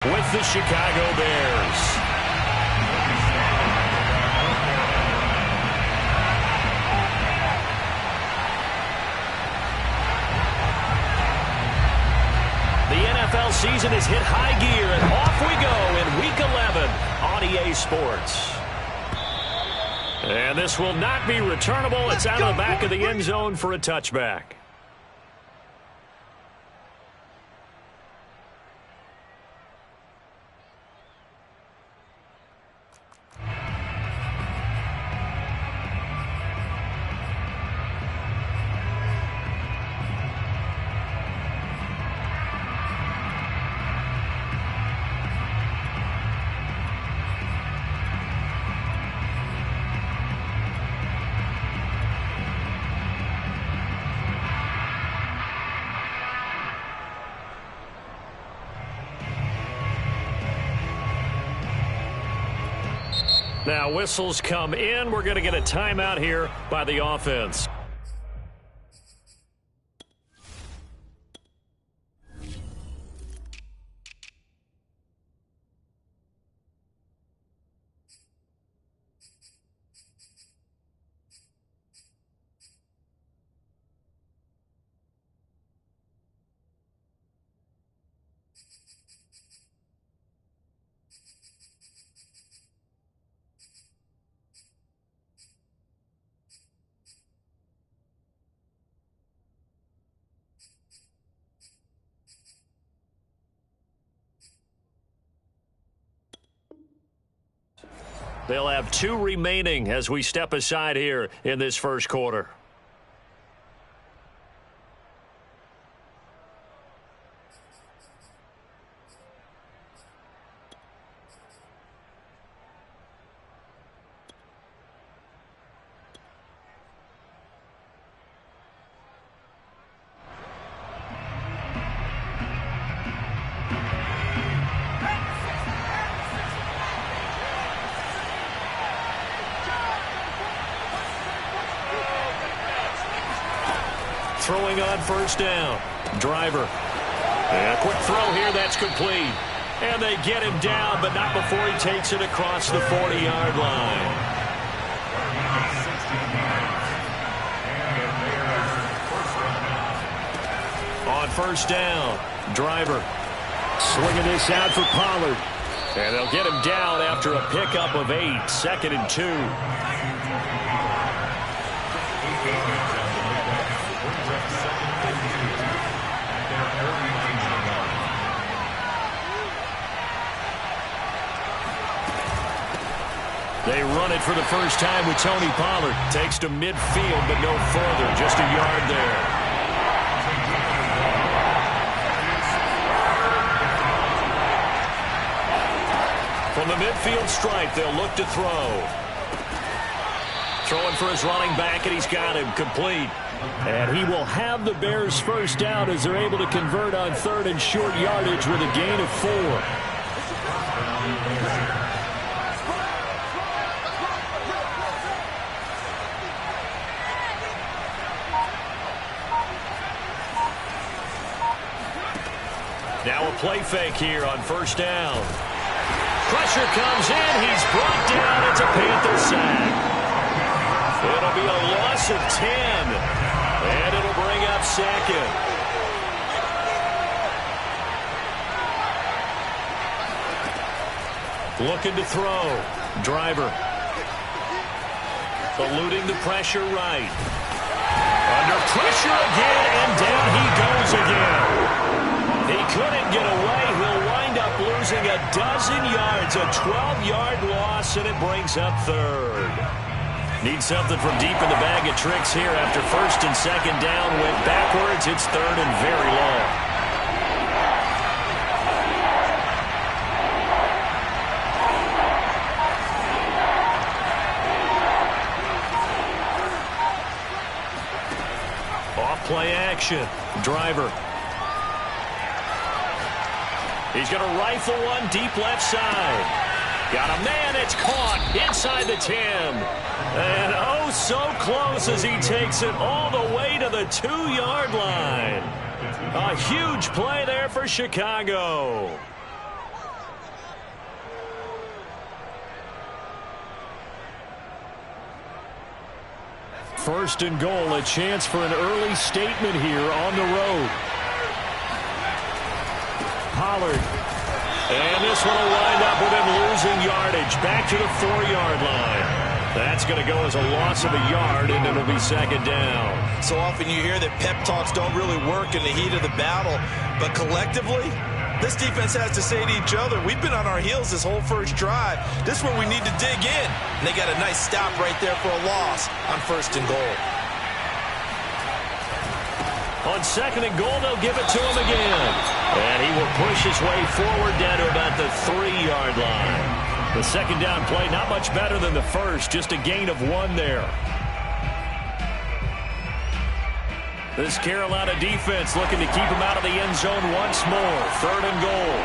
with the Chicago Bears. The NFL season has hit high gear, and off we go in Week 11 on EA Sports. And this will not be returnable. It's out of the back of the end zone for a touchback. Now whistles come in. We're going to get a timeout here by the offense. They'll have 2 remaining as we step aside here in this first quarter. Throwing on first down. Driver. And a quick throw here. That's complete. And they get him down, but not before he takes it across the 40-yard line. On first down. Driver. Swinging this out for Pollard. And they'll get him down after a pickup of 8. 2nd and 2. They run it for the first time with Tony Pollard. Takes to midfield, but no further. Just a yard there. From the midfield stripe, they'll look to throw. Throwing for his running back, and he's got him complete. And he will have the Bears first down as they're able to convert on 3rd and short yardage with a gain of 4. Now a play fake here on first down. Pressure comes in. He's brought down. It's a Panther sack. It'll be a loss of 10. And it'll bring up 2nd. Looking to throw. Driver. Eluding the pressure right. Under pressure again, and down he goes again. He couldn't get away. He'll wind up losing a dozen yards, a 12-yard loss, and it brings up 3rd. Need something from deep in the bag of tricks here after 1st and 2nd down. Went backwards. It's 3rd and very long. Off play action. Driver. He's going to rifle one deep left side. Got a man. It's caught inside the 10. And oh, so close as he takes it all the way to the 2-yard line. A huge play there for Chicago. First and goal, a chance for an early statement here on the road. Pollard. And this one will wind up with him losing yardage back to the 4-yard line. That's going to go as a loss of a yard, and it'll be second down. So often you hear that pep talks don't really work in the heat of the battle, but collectively, this defense has to say to each other, we've been on our heels this whole first drive. This is where we need to dig in. And they got a nice stop right there for a loss on first and goal. On second and goal, they'll give it to him again. And he will push his way forward down to about the 3-yard line. The second down play, not much better than the first, just a gain of 1 there. This Carolina defense looking to keep him out of the end zone once more. Third and goal.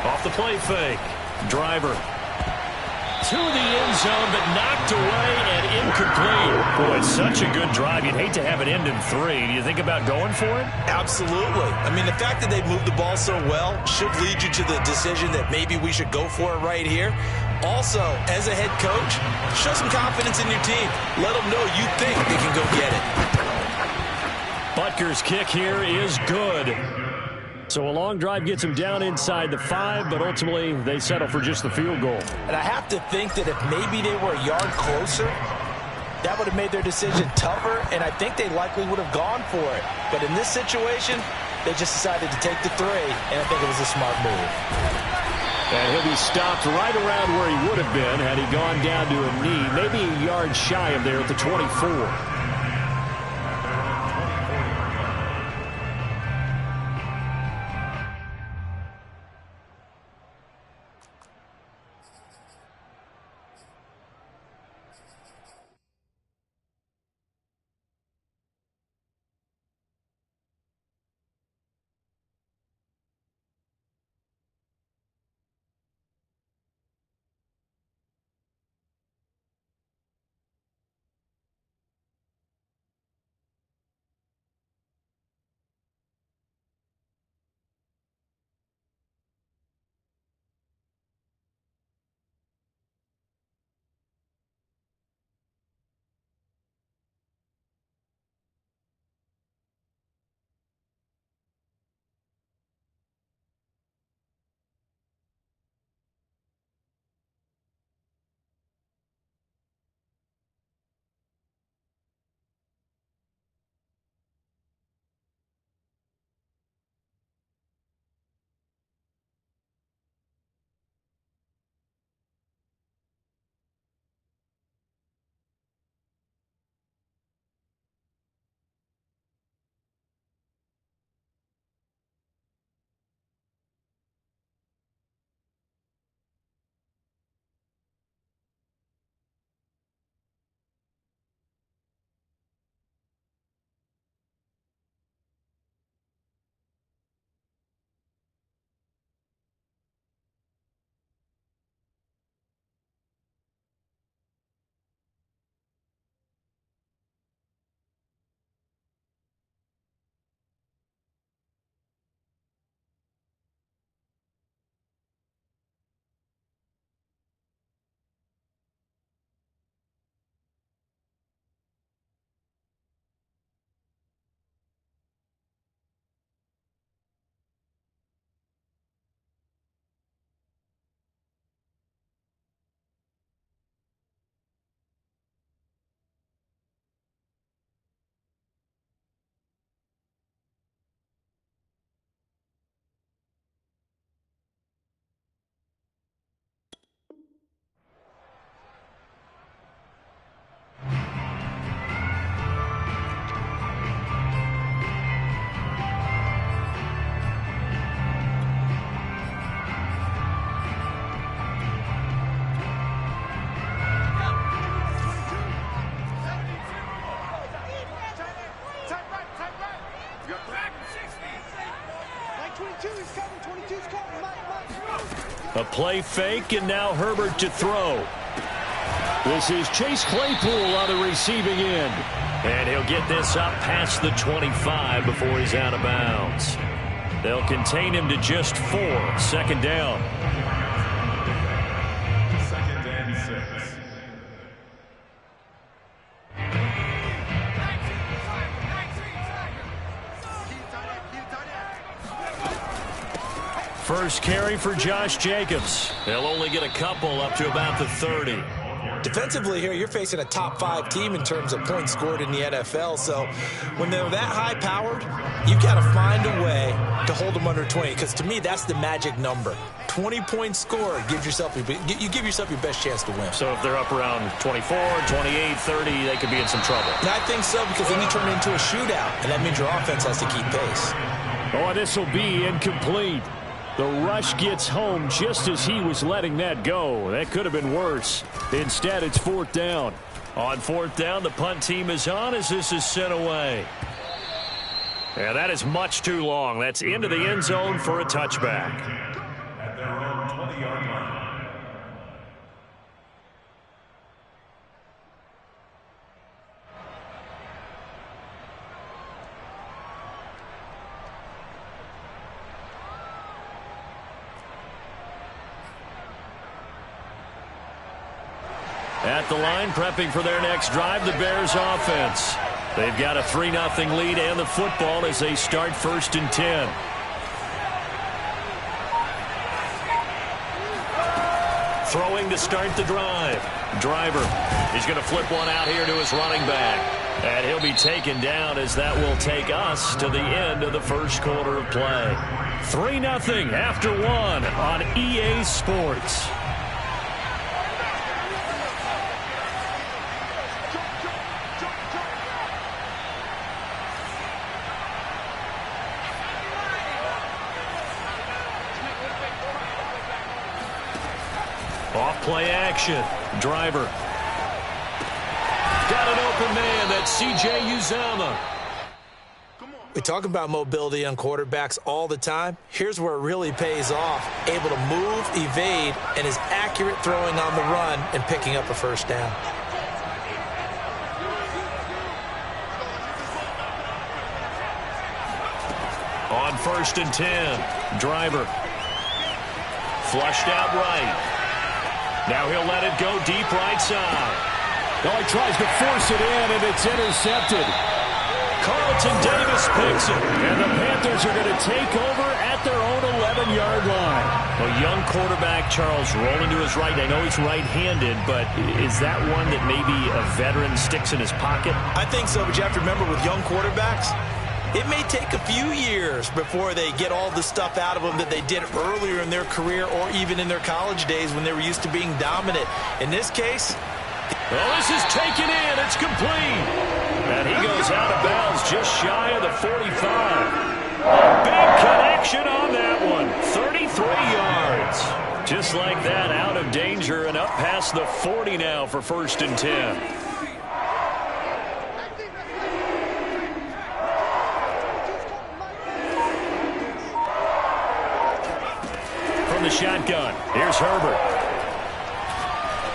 Off the play fake. Driver. To the end zone, but knocked away and incomplete. Boy, it's such a good drive. You'd hate to have it end in 3. Do you think about going for it? Absolutely. I mean, the fact that they moved the ball so well should lead you to the decision that maybe we should go for it right here. Also, as a head coach, show some confidence in your team. Let them know you think they can go get it. Butker's kick here is good. So a long drive gets him down inside the 5, but ultimately they settle for just the field goal. And I have to think that if maybe they were a yard closer, that would have made their decision tougher, and I think they likely would have gone for it. But in this situation, they just decided to take the 3, and I think it was a smart move. And he'll be stopped right around where he would have been had he gone down to a knee, maybe a yard shy of there at the 24. A play fake, and now Herbert to throw. This is Chase Claypool on the receiving end. And he'll get this up past the 25 before he's out of bounds. They'll contain him to just 4. Second down. First carry for Josh Jacobs. They'll only get a couple up to about the 30. Defensively here, you're facing a top-5 team in terms of points scored in the NFL. So when they're that high-powered, you've got to find a way to hold them under 20. Because to me, that's the magic number. 20 points scored gives yourself you give yourself your best chance to win. So if they're up around 24, 28, 30, they could be in some trouble. And I think so, because then you turn it into a shootout, and that means your offense has to keep pace. Oh, this will be incomplete. The rush gets home just as he was letting that go. That could have been worse. Instead, it's 4th down. On 4th down, the punt team is on as this is sent away. Yeah, that is much too long. That's into the end zone for a touchback. At their own 20-yard line. At the line, prepping for their next drive, the Bears offense. They've got a 3-0 lead and the football as they start 1st and 10. Throwing to start the drive. Driver is going to flip one out here to his running back. And he'll be taken down as that will take us to the end of the first quarter of play. 3-0 after 1 on EA Sports. Off-play action. Driver. Got an open man. That's C.J. Uzomah. We talk about mobility on quarterbacks all the time. Here's where it really pays off. Able to move, evade, and is accurate throwing on the run and picking up a first down. On 1st and 10. Driver. Flushed out right. Now he'll let it go deep right side. Oh, he tries to force it in, and it's intercepted. Carlton Davis picks it. And the Panthers are going to take over at their own 11-yard line. A young quarterback, Charles, rolling to his right. I know he's right-handed, but is that one that maybe a veteran sticks in his pocket? I think so, but you have to remember with young quarterbacks, it may take a few years before they get all the stuff out of them that they did earlier in their career or even in their college days when they were used to being dominant. In this case, well, this is taken in. It's complete. And he goes out of bounds just shy of the 45. A big connection on that one. 33 yards. Just like that, out of danger and up past the 40 now for 1st and 10. The shotgun. Here's Herbert.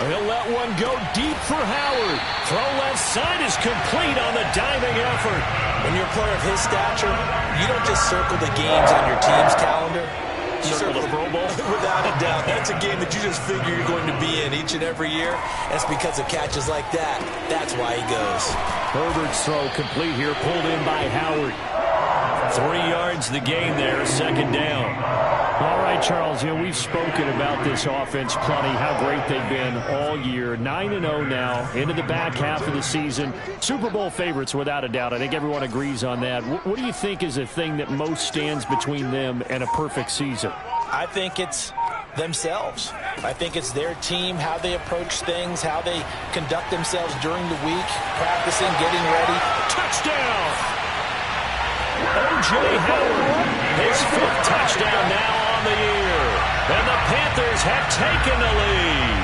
He'll let one go deep for Howard. Throw left side is complete on the diving effort. When you're a player of his stature, you don't just circle the games on your team's calendar. You circle the Pro Bowl? Without a doubt. That's a game that you just figure you're going to be in each and every year. That's because of catches like that. That's why he goes. Herbert's throw complete here, pulled in by Howard. 3 yards the gain there, 2nd down. All right, Charles, we've spoken about this offense plenty, how great they've been all year. 9-0 now, into the back half of the season. Super Bowl favorites, without a doubt. I think everyone agrees on that. What do you think is the thing that most stands between them and a perfect season? I think it's themselves. I think it's their team, how they approach things, how they conduct themselves during the week, practicing, getting ready. Touchdown! O.J. Howard, his 5th touchdown now on the year. And the Panthers have taken the lead.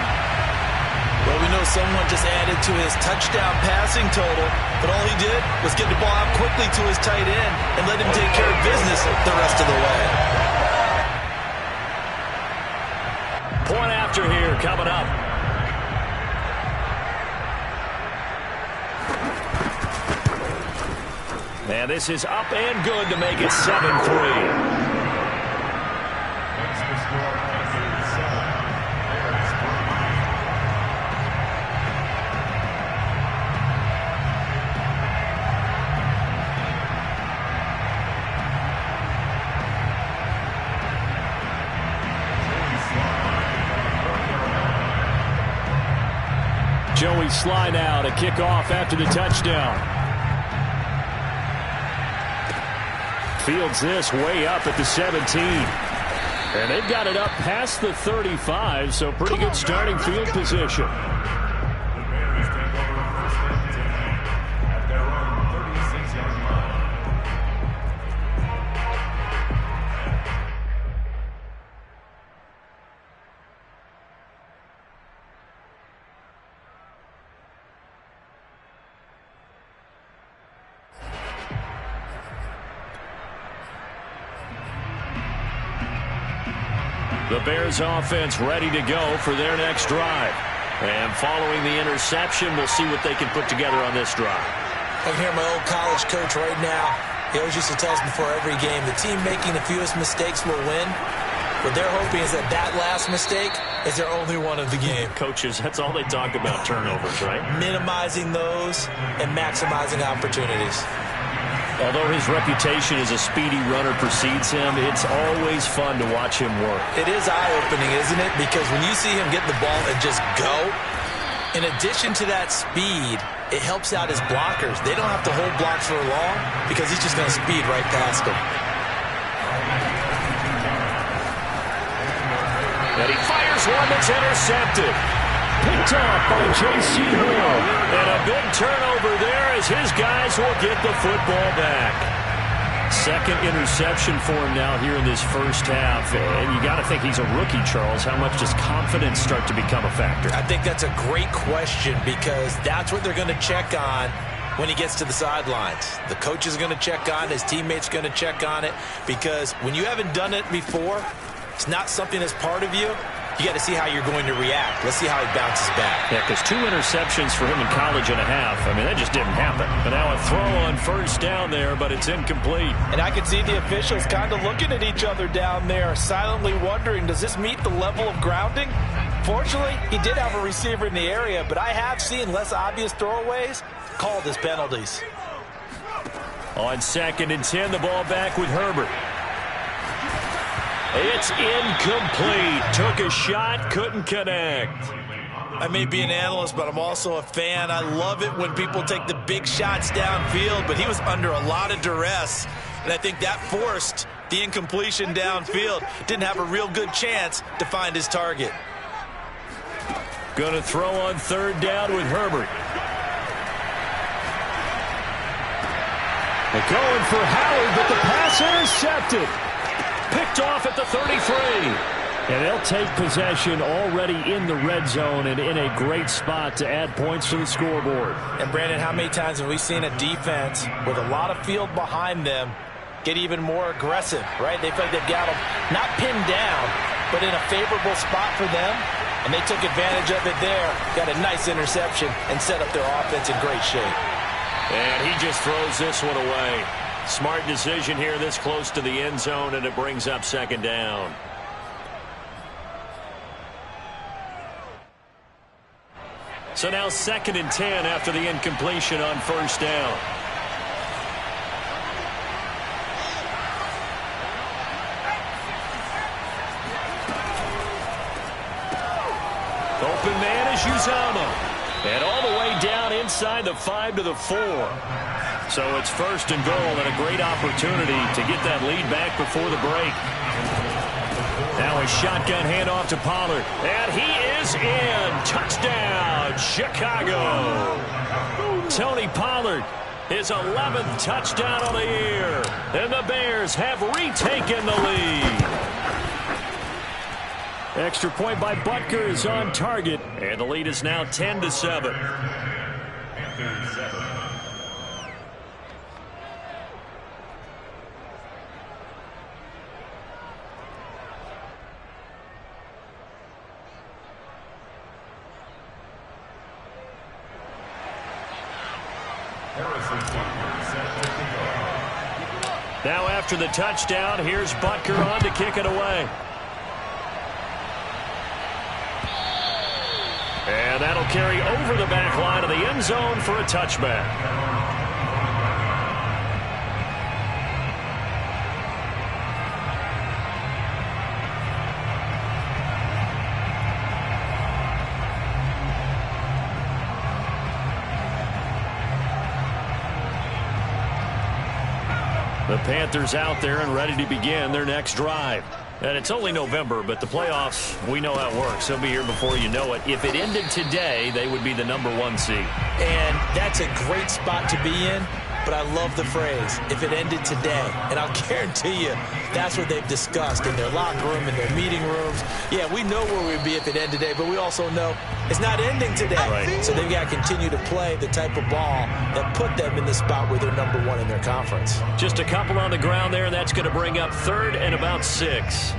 Well, we know someone just added to his touchdown passing total, but all he did was get the ball out quickly to his tight end and let him take care of business the rest of the way. Point after here coming up. And this is up and good to make it 7-3. we slide out a kickoff after the touchdown. Fields this way up at the 17. And they've got it up past the 35, so pretty good starting field position. The Bears offense ready to go for their next drive. And following the interception, we'll see what they can put together on this drive. I can hear my old college coach right now. He always used to tell us before every game, the team making the fewest mistakes will win. What they're hoping is that that last mistake is their only one of the game. Coaches, that's all they talk about, turnovers, right? Minimizing those and maximizing opportunities. Although his reputation as a speedy runner precedes him, it's always fun to watch him work. It is eye-opening, isn't it? Because when you see him get the ball and just go, in addition to that speed, it helps out his blockers. They don't have to hold blocks for long because he's just going to speed right past them. And he fires one that's intercepted. Picked off by J.C. Hill. And a big turnover there as his guys will get the football back. Second interception for him now here in this first half. And you got to think he's a rookie, Charles. How much does confidence start to become a factor? I think that's a great question because that's what they're going to check on when he gets to the sidelines. The coach is going to check on it. His teammates are going to check on it because when you haven't done it before, it's not something that's part of you. You got to see how you're going to react. Let's see how he bounces back. Yeah, because 2 interceptions for him in college and a half. I mean, that just didn't happen. But now a throw on first down there, but it's incomplete. And I could see the officials kind of looking at each other down there, silently wondering, does this meet the level of grounding? Fortunately, he did have a receiver in the area, but I have seen less obvious throwaways called as penalties. On 2nd and 10, the ball back with Herbert. It's incomplete. Took a shot, couldn't connect. I may be an analyst, but I'm also a fan. I love it when people take the big shots downfield, but he was under a lot of duress, and I think that forced the incompletion downfield. Didn't have a real good chance to find his target. Going to throw on 3rd down with Herbert. They're going for Howard, but the pass intercepted. Picked off at the 33. And they'll take possession already in the red zone and in a great spot to add points to the scoreboard. And, Brandon, how many times have we seen a defense with a lot of field behind them get even more aggressive, right? They feel like they've got them not pinned down, but in a favorable spot for them, and they took advantage of it there, got a nice interception, and set up their offense in great shape. And he just throws this one away. Smart decision here this close to the end zone, and it brings up 2nd down. So now 2nd and 10 after the incompletion on 1st down. Open man is Uzama. And all the way down inside the 5 to the 4. So it's 1st and goal and a great opportunity to get that lead back before the break. Now a shotgun handoff to Pollard. And he is in. Touchdown, Chicago. Tony Pollard, his 11th touchdown of the year. And the Bears have retaken the lead. Extra point by Butker is on target. And the lead is now 10-7. Now after the touchdown, here's Butker on to kick it away. And that'll carry over the back line of the end zone for a touchback. The Panthers out there and ready to begin their next drive. And it's only November, but the playoffs, we know how it works. They'll be here before you know it. If it ended today, they would be the #1 seed. And that's a great spot to be in. But I love the phrase, if it ended today. And I'll guarantee you, that's what they've discussed in their locker room, in their meeting rooms. Yeah, we know where we'd be if it ended today, but we also know it's not ending today. Right. So they've got to continue to play the type of ball that put them in the spot where they're #1 in their conference. Just a couple on the ground there, and that's going to bring up 3rd and about 6.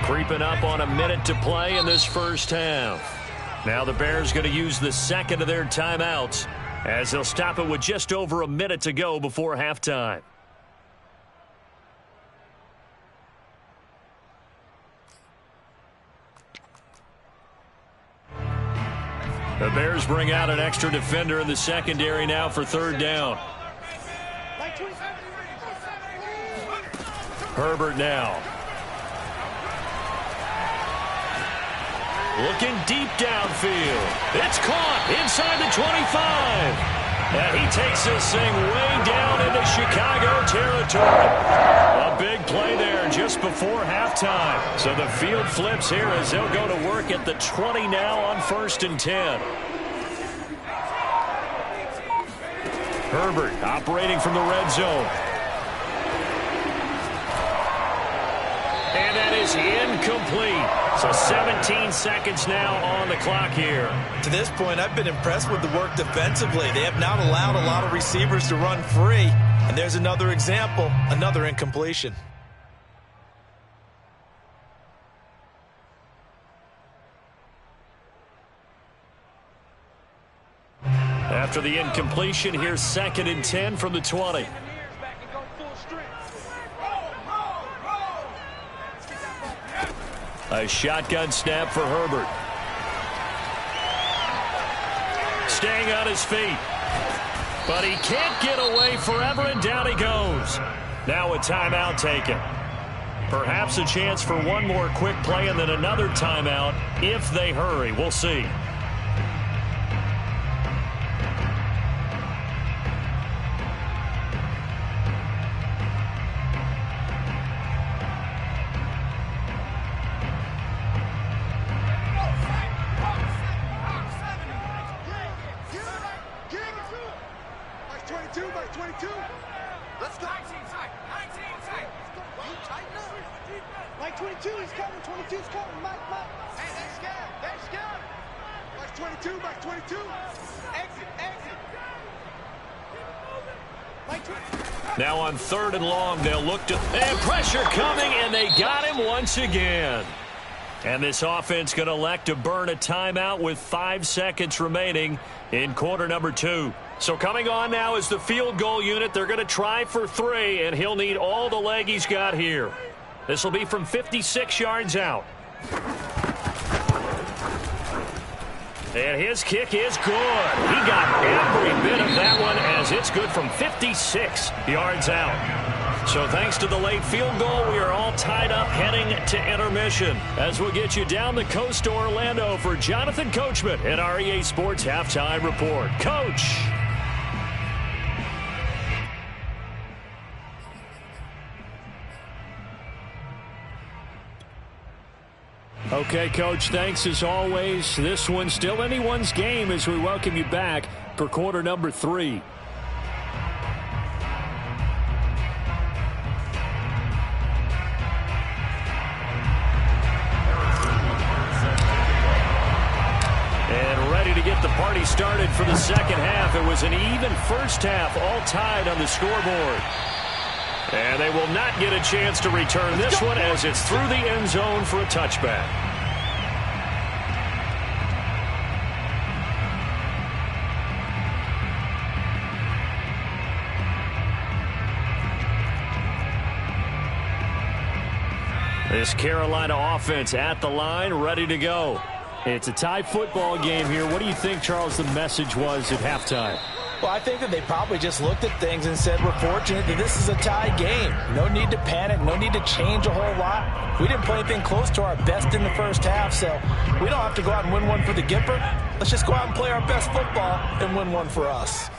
Creeping up on a minute to play in this first half. Now the Bears going to use the second of their timeouts as they'll stop it with just over a minute to go before halftime. The Bears bring out an extra defender in the secondary now for 3rd down. Herbert now. Looking deep downfield. It's caught inside the 25. And he takes this thing way down into Chicago territory. A big play there just before halftime. So the field flips here as they'll go to work at the 20 now on 1st and 10. Herbert operating from the red zone. And that is incomplete. So 17 seconds now on the clock here. To this point, I've been impressed with the work defensively. They have not allowed a lot of receivers to run free. And there's another example, another incompletion. After the incompletion, here's 2nd and 10 from the 20. A shotgun snap for Herbert. Staying on his feet. But he can't get away forever, and down he goes. Now a timeout taken. Perhaps a chance for one more quick play and then another timeout if they hurry. We'll see. Now on 3rd and long, they'll look to... And pressure coming, and they got him once again. And this offense going to elect to burn a timeout with 5 seconds remaining in quarter number 2. So coming on now is the field goal unit. They're going to try for 3, and he'll need all the leg he's got here. This will be from 56 yards out. And his kick is good. He got every bit of that one as it's good from 56 yards out. So thanks to the late field goal, we are all tied up heading to intermission. As we'll get you down the coast to Orlando for Jonathan Coachman at our EA Sports Halftime Report. Coach. Okay, Coach, thanks as always. This one's still anyone's game as we welcome you back for quarter number 3. And ready to get the party started for the second half. It was an even first half, all tied on the scoreboard. And they will not get a chance to return this one as it's through the end zone for a touchback. This Carolina offense at the line, ready to go. It's a tie football game here. What do you think, Charles, the message was at halftime? Well, I think that they probably just looked at things and said, we're fortunate that this is a tie game. No need to panic, no need to change a whole lot. We didn't play anything close to our best in the first half, so we don't have to go out and win one for the Gipper. Let's just go out and play our best football and win one for us.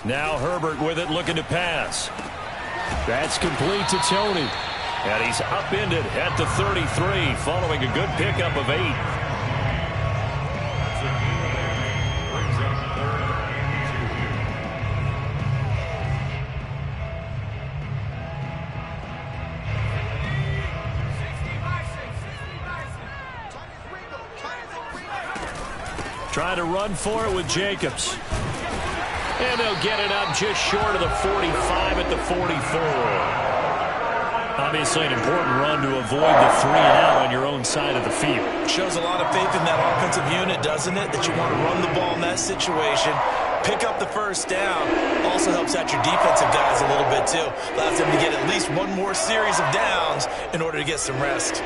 Now Herbert with it, looking to pass. That's complete to Tony. And he's upended at the 33, following a good pickup of 8. Trying to run for it with Jacobs. And they'll get it up just short of the 45 at the 44. Obviously an important run to avoid the 3-and-out on your own side of the field. Shows a lot of faith in that offensive unit, doesn't it? That you want to run the ball in that situation, pick up the first down. Also helps out your defensive guys a little bit too. Allows them to get at least one more series of downs in order to get some rest.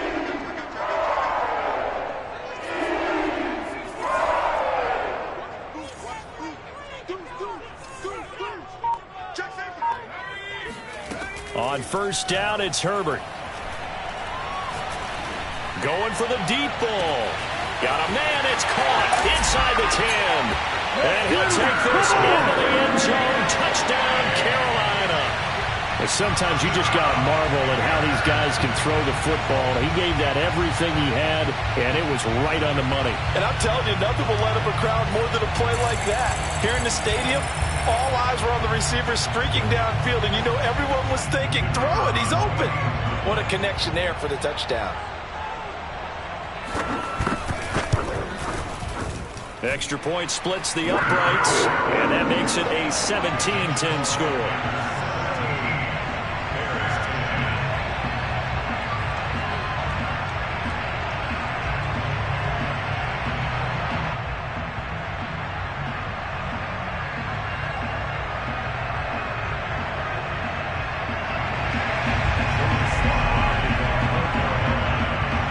On first down, it's Herbert. Going for the deep ball. Got a man, it's caught inside the 10. And he'll take this into the end zone. Touchdown, Carolina. And sometimes you just got to marvel at how these guys can throw the football. He gave that everything he had, and it was right on the money. And I'm telling you, nothing will let up a crowd more than a play like that. Here in the stadium, all eyes were on the receiver streaking downfield, and you know everyone was thinking, throw it, he's open. What a connection there for the touchdown. Extra point splits the uprights, and that makes it a 17-10 score.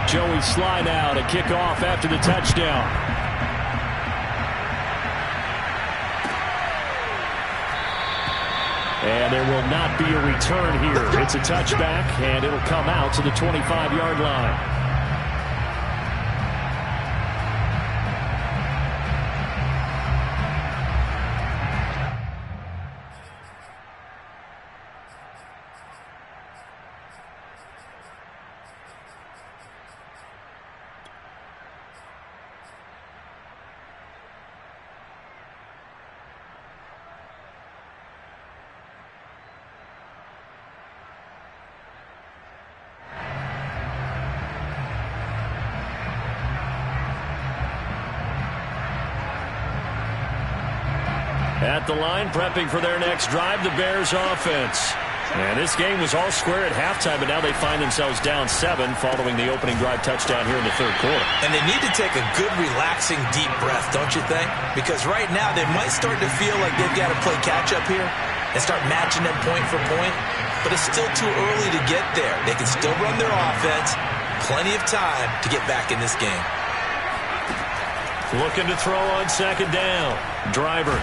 Joey Sly now to kick off after the touchdown. And there will not be a return here. It's a touchback, and it'll come out to the 25-yard line. At the line, prepping for their next drive, the Bears offense. And this game was all square at halftime, but now they find themselves down 7 following the opening drive touchdown here in the third quarter. And they need to take a good, relaxing, deep breath, don't you think? Because right now they might start to feel like they've got to play catch-up here and start matching them point for point. But it's still too early to get there. They can still run their offense. Plenty of time to get back in this game. Looking to throw on second down. Driver.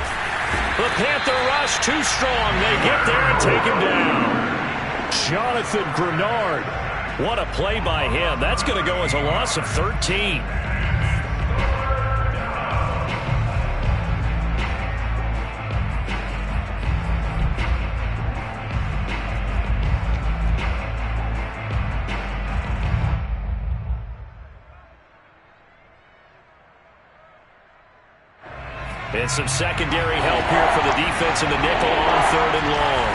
The Panther rush too strong. They get there and take him down. Jonathan Grenard. What a play by him. That's going to go as a loss of 13. And some secondary help here for the defense in the nickel on third and long.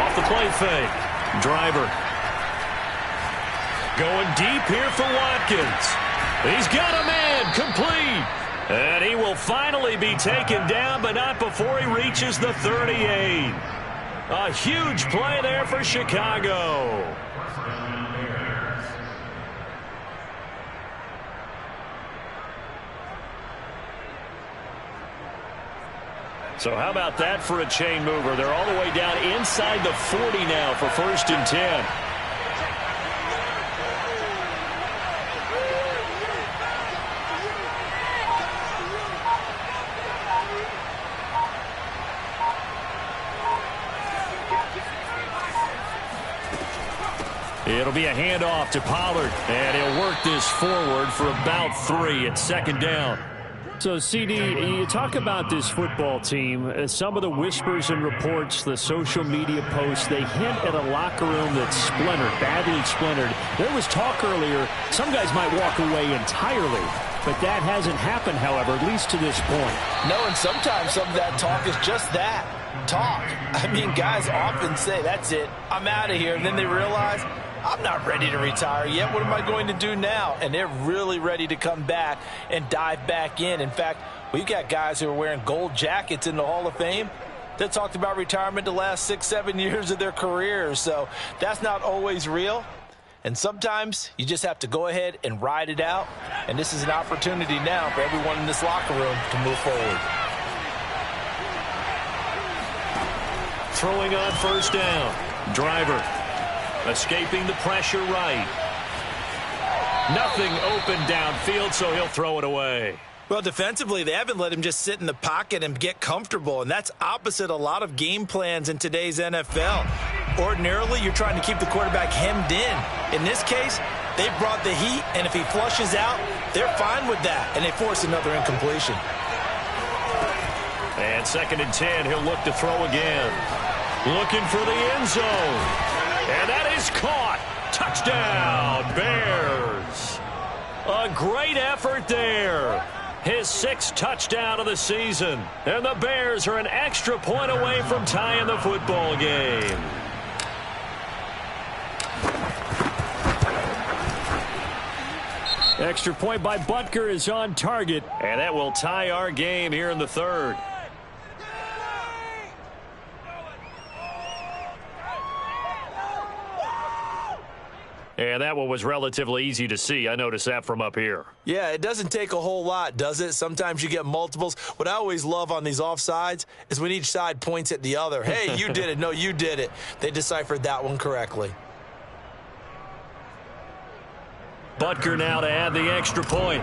Off the play fake. Driver. Going deep here for Watkins. He's got a man, complete. And he will finally be taken down, but not before he reaches the 38. A huge play there for Chicago. So how about that for a chain mover? They're all the way down inside the 40 now for 1st and 10. It'll be a handoff to Pollard, and he'll work this forward for about 3 at 2nd down. So, CD, you talk about this football team. Some of the whispers and reports, the social media posts, they hint at a locker room that's splintered, badly splintered. There was talk earlier, some guys might walk away entirely. But that hasn't happened, however, at least to this point. No, and sometimes some of that talk is just that, talk. I mean, guys often say, that's it, I'm out of here. And then they realize, I'm not ready to retire yet. What am I going to do now? And they're really ready to come back and dive back in. In fact, we've got guys who are wearing gold jackets in the Hall of Fame that talked about retirement the last 6-7 years of their careers. So that's not always real. And sometimes you just have to go ahead and ride it out. And this is an opportunity now for everyone in this locker room to move forward. Throwing on 1st down. Driver. Escaping the pressure right. Nothing open downfield, so he'll throw it away. Well, defensively, they haven't let him just sit in the pocket and get comfortable, and that's opposite a lot of game plans in today's NFL. Ordinarily, you're trying to keep the quarterback hemmed in. In this case, they brought the heat, and if he flushes out, they're fine with that, and they force another incompletion. And 2nd and 10, he'll look to throw again. Looking for the end zone. And that is caught. Touchdown, Bears. A great effort there. His 6th touchdown of the season. And the Bears are an extra point away from tying the football game. Extra point by Butker is on target. And that will tie our game here in the 3rd. And that one was relatively easy to see. I noticed that from up here. Yeah, it doesn't take a whole lot, does it? Sometimes you get multiples. What I always love on these offsides is when each side points at the other. Hey, you did it. No, you did it. They deciphered that one correctly. Butker now to add the extra point.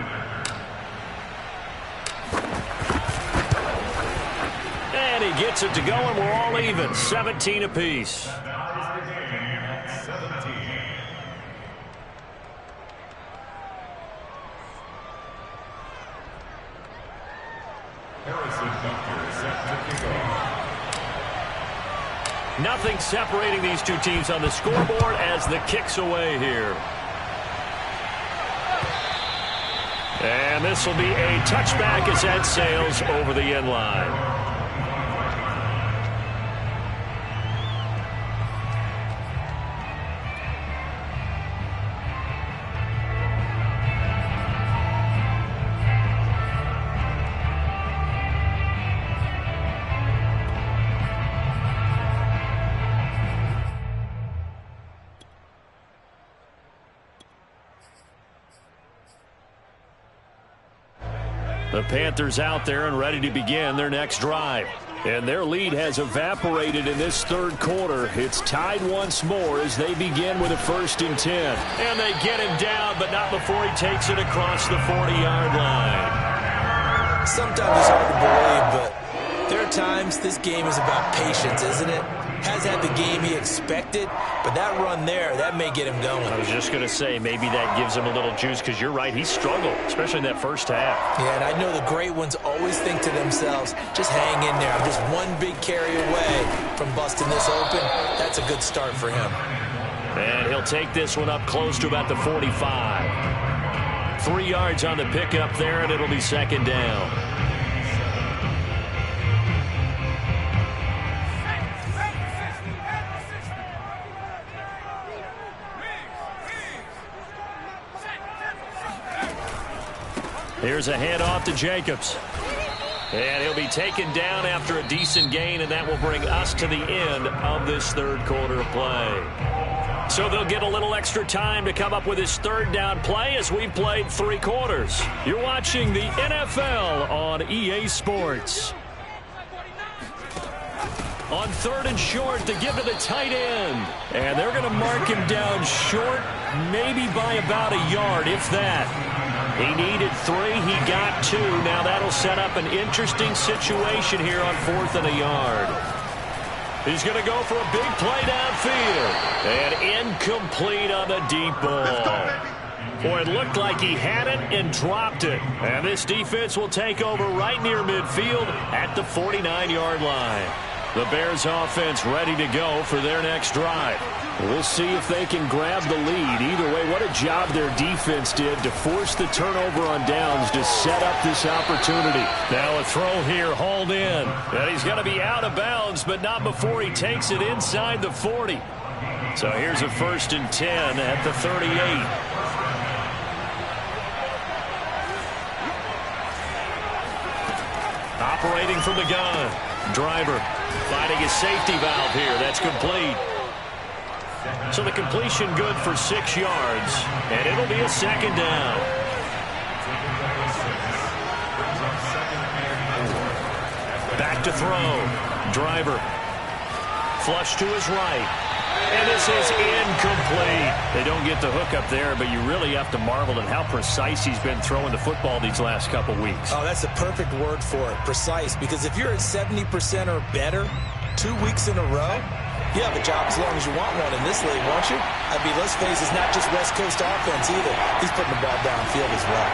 And he gets it to go, and we're all even. 17 apiece. Nothing separating these two teams on the scoreboard as the kick's away here. And this will be a touchback as that sails over the end line. The Panthers out there and ready to begin their next drive. And their lead has evaporated in this 3rd quarter. It's tied once more as they begin with a 1st and 10. And they get him down, but not before he takes it across the 40-yard line. Sometimes it's hard to believe, but there are times this game is about patience, isn't it? Has had the game he expected, but that run there, that may get him going. I was just going to say, maybe that gives him a little juice, because you're right, he struggled, especially in that first half. Yeah, and I know the great ones always think to themselves, just hang in there. I'm just one big carry away from busting this open. That's a good start for him. And he'll take this one up close to about the 45. 3 yards on the pickup there, and it'll be 2nd down. Here's a handoff to Jacobs. And he'll be taken down after a decent gain, and that will bring us to the end of this 3rd quarter of play. So they'll get a little extra time to come up with his 3rd down play as we've played 3 quarters. You're watching the NFL on EA Sports. On 3rd and short to give to the tight end. And they're going to mark him down short, maybe by about a yard, if that. He needed 3. He got 2. Now that'll set up an interesting situation here on 4th and a yard. He's going to go for a big play downfield. And incomplete on the deep ball. Boy, it looked like he had it and dropped it. And this defense will take over right near midfield at the 49-yard line. The Bears offense ready to go for their next drive. We'll see if they can grab the lead. Either way, what a job their defense did to force the turnover on downs to set up this opportunity. Now a throw here, hauled in. And he's going to be out of bounds, but not before he takes it inside the 40. So here's a 1st and 10 at the 38. Operating from the gun. Driver finding his safety valve here. That's complete. So the completion good for 6 yards. And it'll be a 2nd down. Back to throw. Driver. Flush to his right. And this is incomplete. They don't get the hook up there, but you really have to marvel at how precise he's been throwing the football these last couple weeks. Oh, that's the perfect word for it, precise. Because if you're at 70% or better 2 weeks in a row, you have a job as long as you want one in this league, won't you? I mean, let's face it, it's not just West Coast offense either. He's putting the ball downfield as well.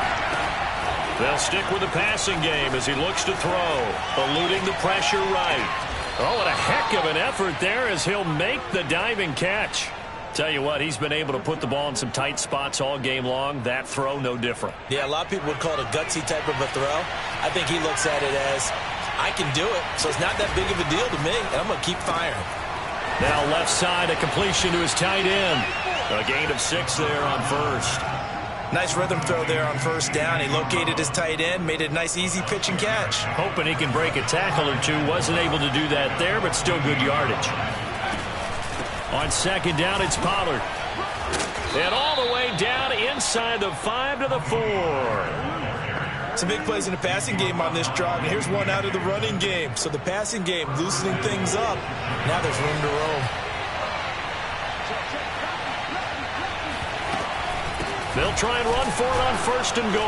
They'll stick with the passing game as he looks to throw, eluding the pressure right. Oh, what a heck of an effort there as he'll make the diving catch. Tell you what, he's been able to put the ball in some tight spots all game long. That throw, no different. Yeah, a lot of people would call it a gutsy type of a throw. I think he looks at it as, I can do it, so it's not that big of a deal to me, and I'm going to keep firing. Now left side, a completion to his tight end. A gain of 6 there on 1st. Nice rhythm throw there on 1st down. He located his tight end, made it a nice easy pitch and catch. Hoping he can break a tackle or two. Wasn't able to do that there, but still good yardage. On 2nd down, it's Pollard. And all the way down inside the 5 to the 4. Some big plays in the passing game on this drive, and here's one out of the running game. So the passing game loosening things up. Now there's room to roam. They'll try and run for it on 1st and goal.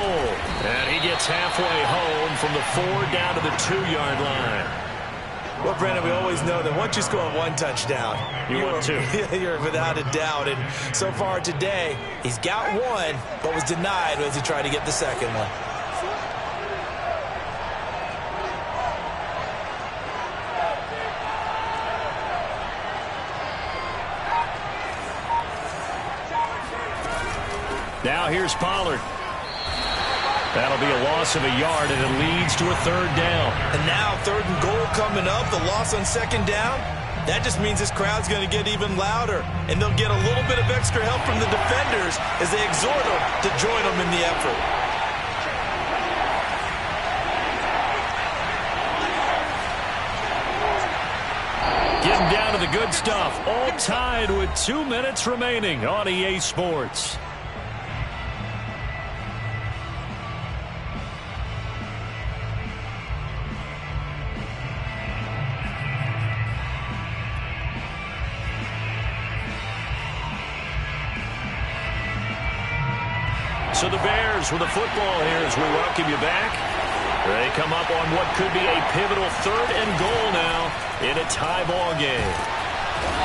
And he gets halfway home from the 4 down to the 2-yard line. Well, Brandon, we always know that once you score 1 touchdown, you're 2. You're without a doubt. And so far today, he's got 1, but was denied as he tried to get the 2nd one. Now here's Pollard. That'll be a loss of a yard, and it leads to a 3rd down. And now 3rd and goal coming up. The loss on 2nd down. That just means this crowd's going to get even louder. And they'll get a little bit of extra help from the defenders as they exhort them to join them in the effort. Getting down to the good stuff. All tied with 2 minutes remaining on EA Sports. So the Bears with the football here as we welcome you back. They come up on what could be a pivotal 3rd and goal now in a tie ball game.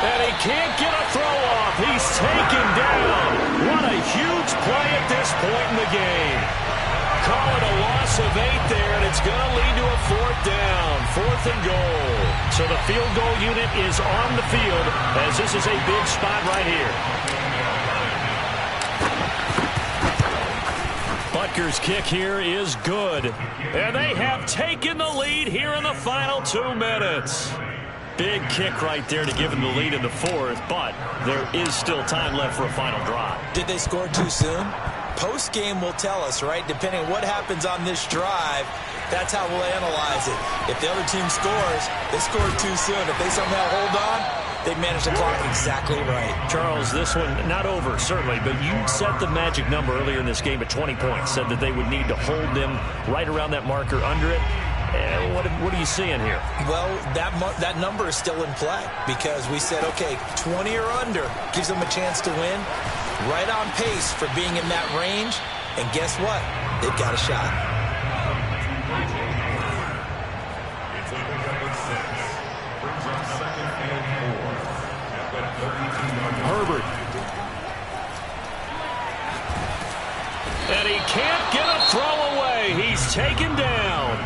And he can't get a throw off. He's taken down. What a huge play at this point in the game. Call it a loss of 8 there, and it's going to lead to a 4th down. 4th and goal. So the field goal unit is on the field as this is a big spot right here. Butker's kick here is good. And they have taken the lead here in the final 2 minutes. Big kick right there to give them the lead in the 4th, but there is still time left for a final drive. Did they score too soon? Post-game will tell us, right? Depending on what happens on this drive, that's how we'll analyze it. If the other team scores, they scored too soon. If they somehow hold on, they managed the clock exactly right. Charles, this one not over, certainly, but you set the magic number earlier in this game at 20 points. Said that they would need to hold them right around that marker under it. And what are you seeing here? Well, that number is still in play because we said, okay, 20 or under gives them a chance to win. Right on pace for being in that range. And guess what? They've got a shot. It's a pickup of 6. Brings up 2nd and 4. At the 32-yard line. Herbert. And he can't get a throw away. He's taken down.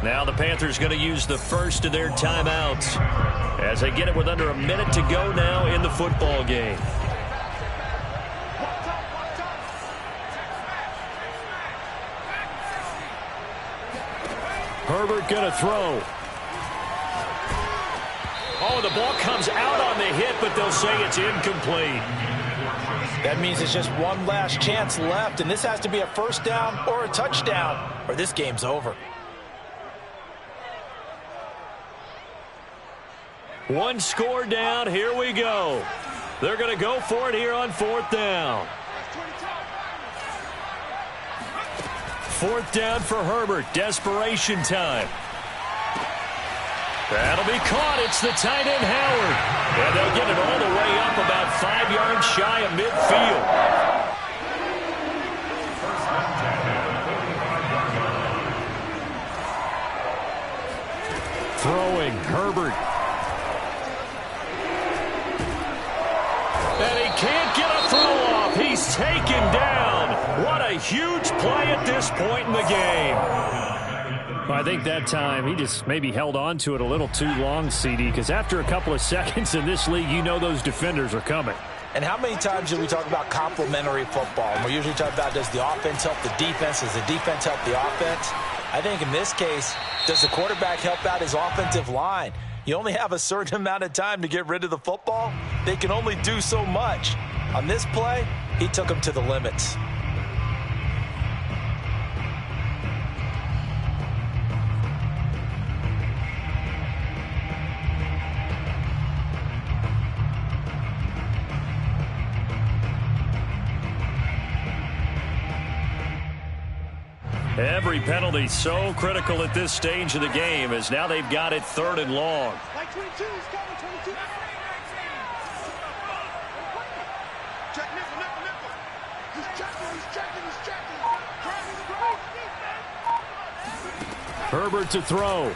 Now the Panthers going to use the first of their timeouts as they get it with under a minute to go now in the football game. Herbert going to throw. Oh, the ball comes out on the hit, but they'll say it's incomplete. That means it's just one last chance left, and this has to be a first down or a touchdown, or this game's over. One score down. Here we go. They're going to go for it here on 4th down. 4th down for Herbert. Desperation time. That'll be caught. It's the tight end, Howard. And they'll get it all the way up about 5 yards shy of midfield. Throwing, Herbert. And he can't get a throw off. He's taken down. What a huge play at this point in the game. I think that time he just maybe held on to it a little too long, CD, because after a couple of seconds in this league, you know those defenders are coming. And how many times do we talk about complementary football? And we usually talk about, does the offense help the defense? Does the defense help the offense? I think in this case, does the quarterback help out his offensive line? You only have a certain amount of time to get rid of the football. They can only do so much. On this play, he took them to the limits. Every penalty so critical at this stage of the game as now they've got it 3rd and long. Like 22, he's coming, 22. Check nickel. He's checking. Herbert to throw.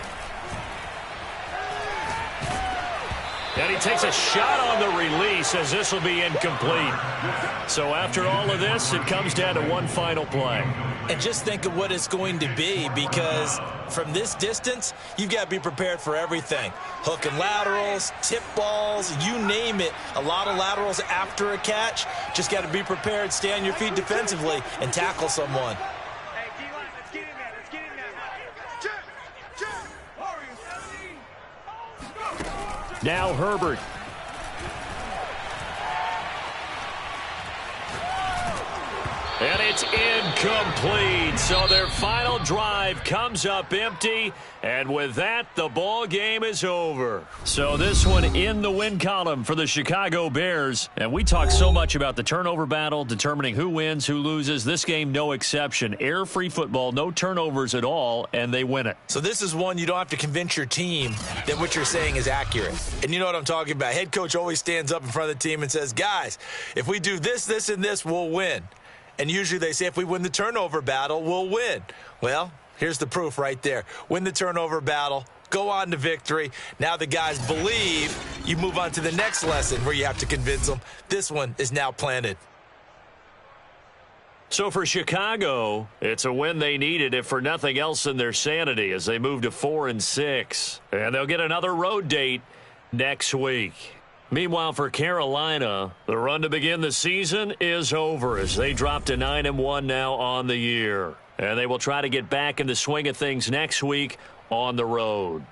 And he takes a shot on the release as this will be incomplete. So after all of this, it comes down to one final play. And just think of what it's going to be, because from this distance, you've got to be prepared for everything. Hook and laterals, tip balls, you name it. A lot of laterals after a catch. Just got to be prepared, stay on your feet defensively, and tackle someone. Hey, D-line, let's get in there. Check. Now Herbert. And it's incomplete. So their final drive comes up empty. And with that, the ball game is over. So this one in the win column for the Chicago Bears. And we talk so much about the turnover battle, determining who wins, who loses. This game, no exception. Air-free football, no turnovers at all, and they win it. So this is one you don't have to convince your team that what you're saying is accurate. And you know what I'm talking about. Head coach always stands up in front of the team and says, guys, if we do this, this, and this, we'll win. And usually they say if we win the turnover battle, we'll win. Well, here's the proof right there. Win the turnover battle, go on to victory. Now the guys believe. You move on to the next lesson where you have to convince them. This one is now planted. So for Chicago, it's a win they needed, if for nothing else than their sanity, as they move to 4-6. And they'll get another road date next week. Meanwhile, for Carolina, the run to begin the season is over as they drop to 9-1 now on the year. And they will try to get back in the swing of things next week on the road.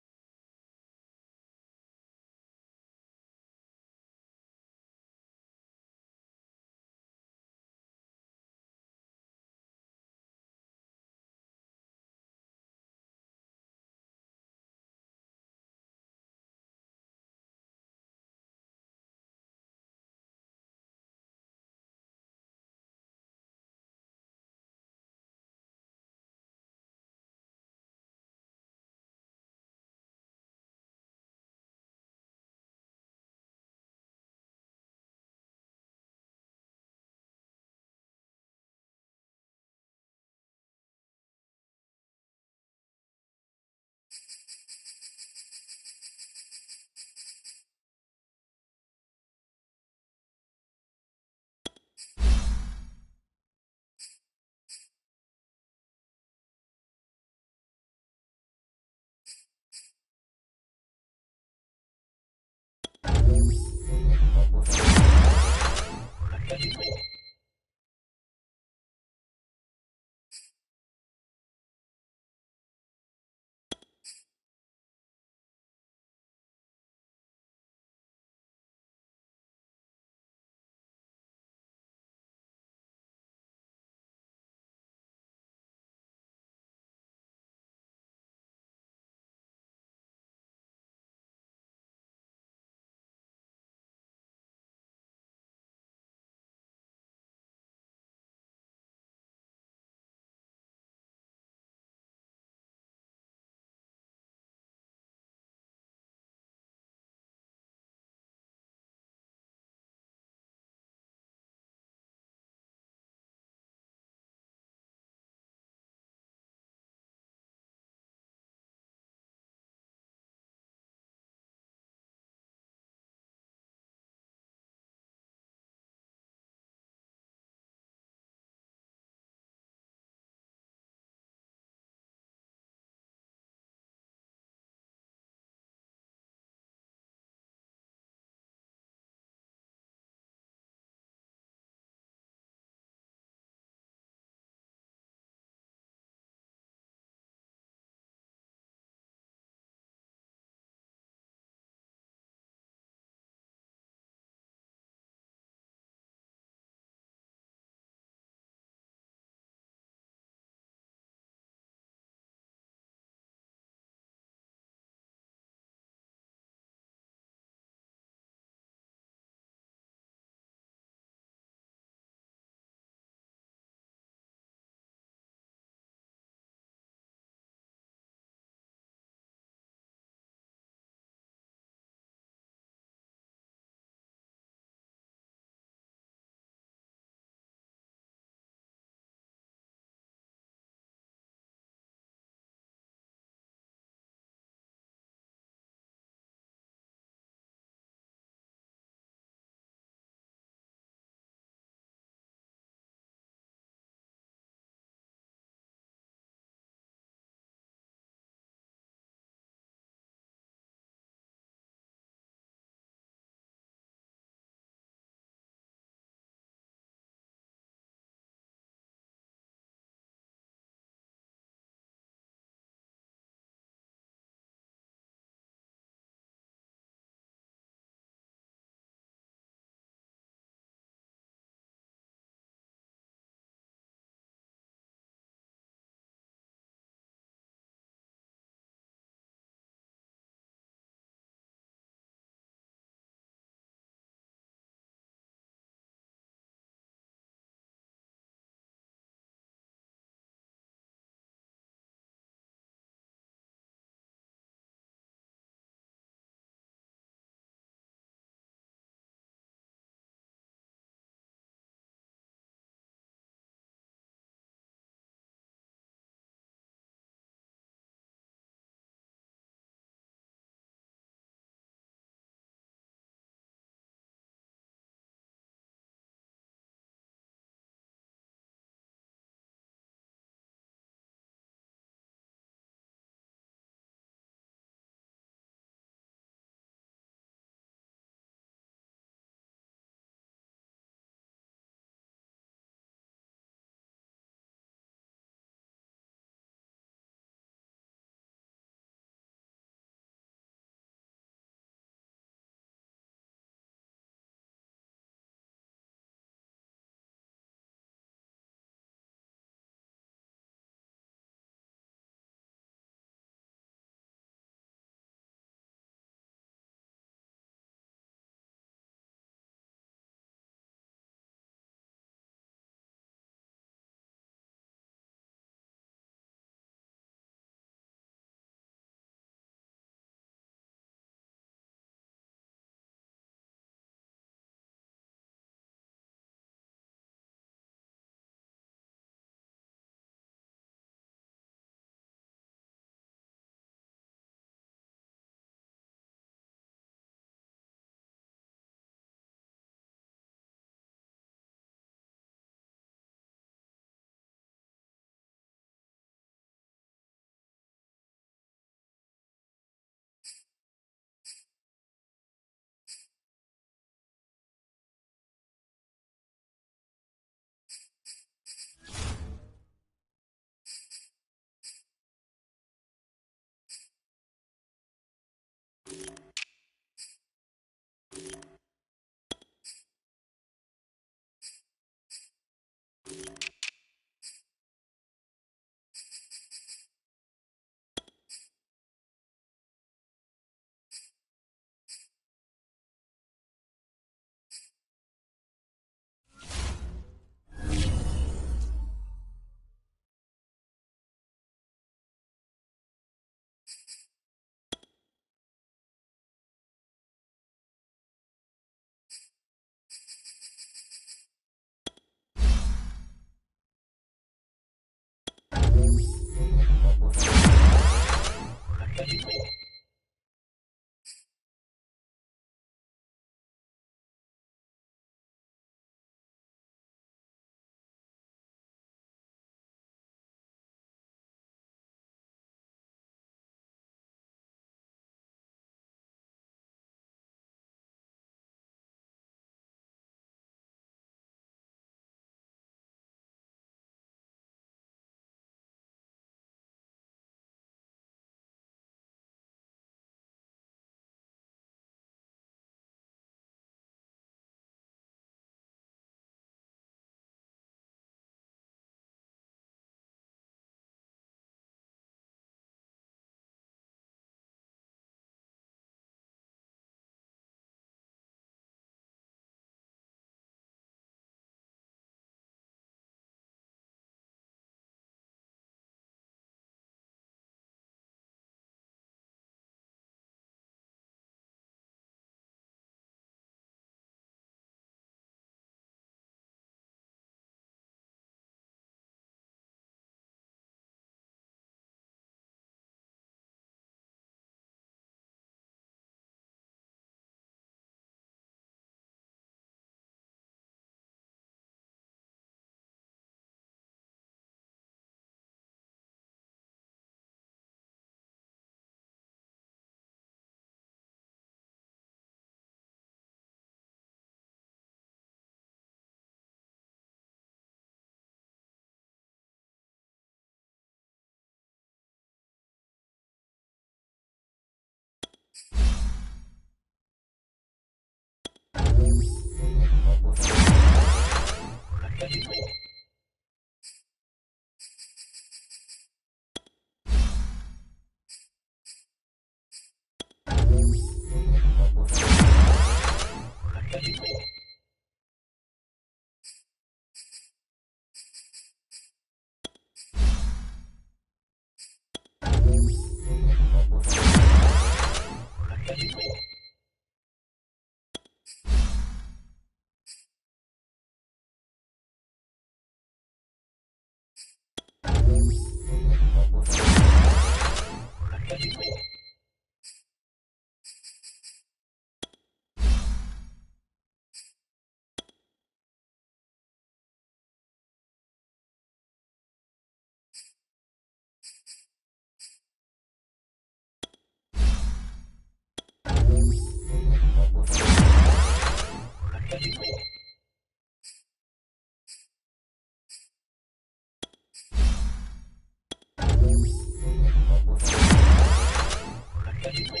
you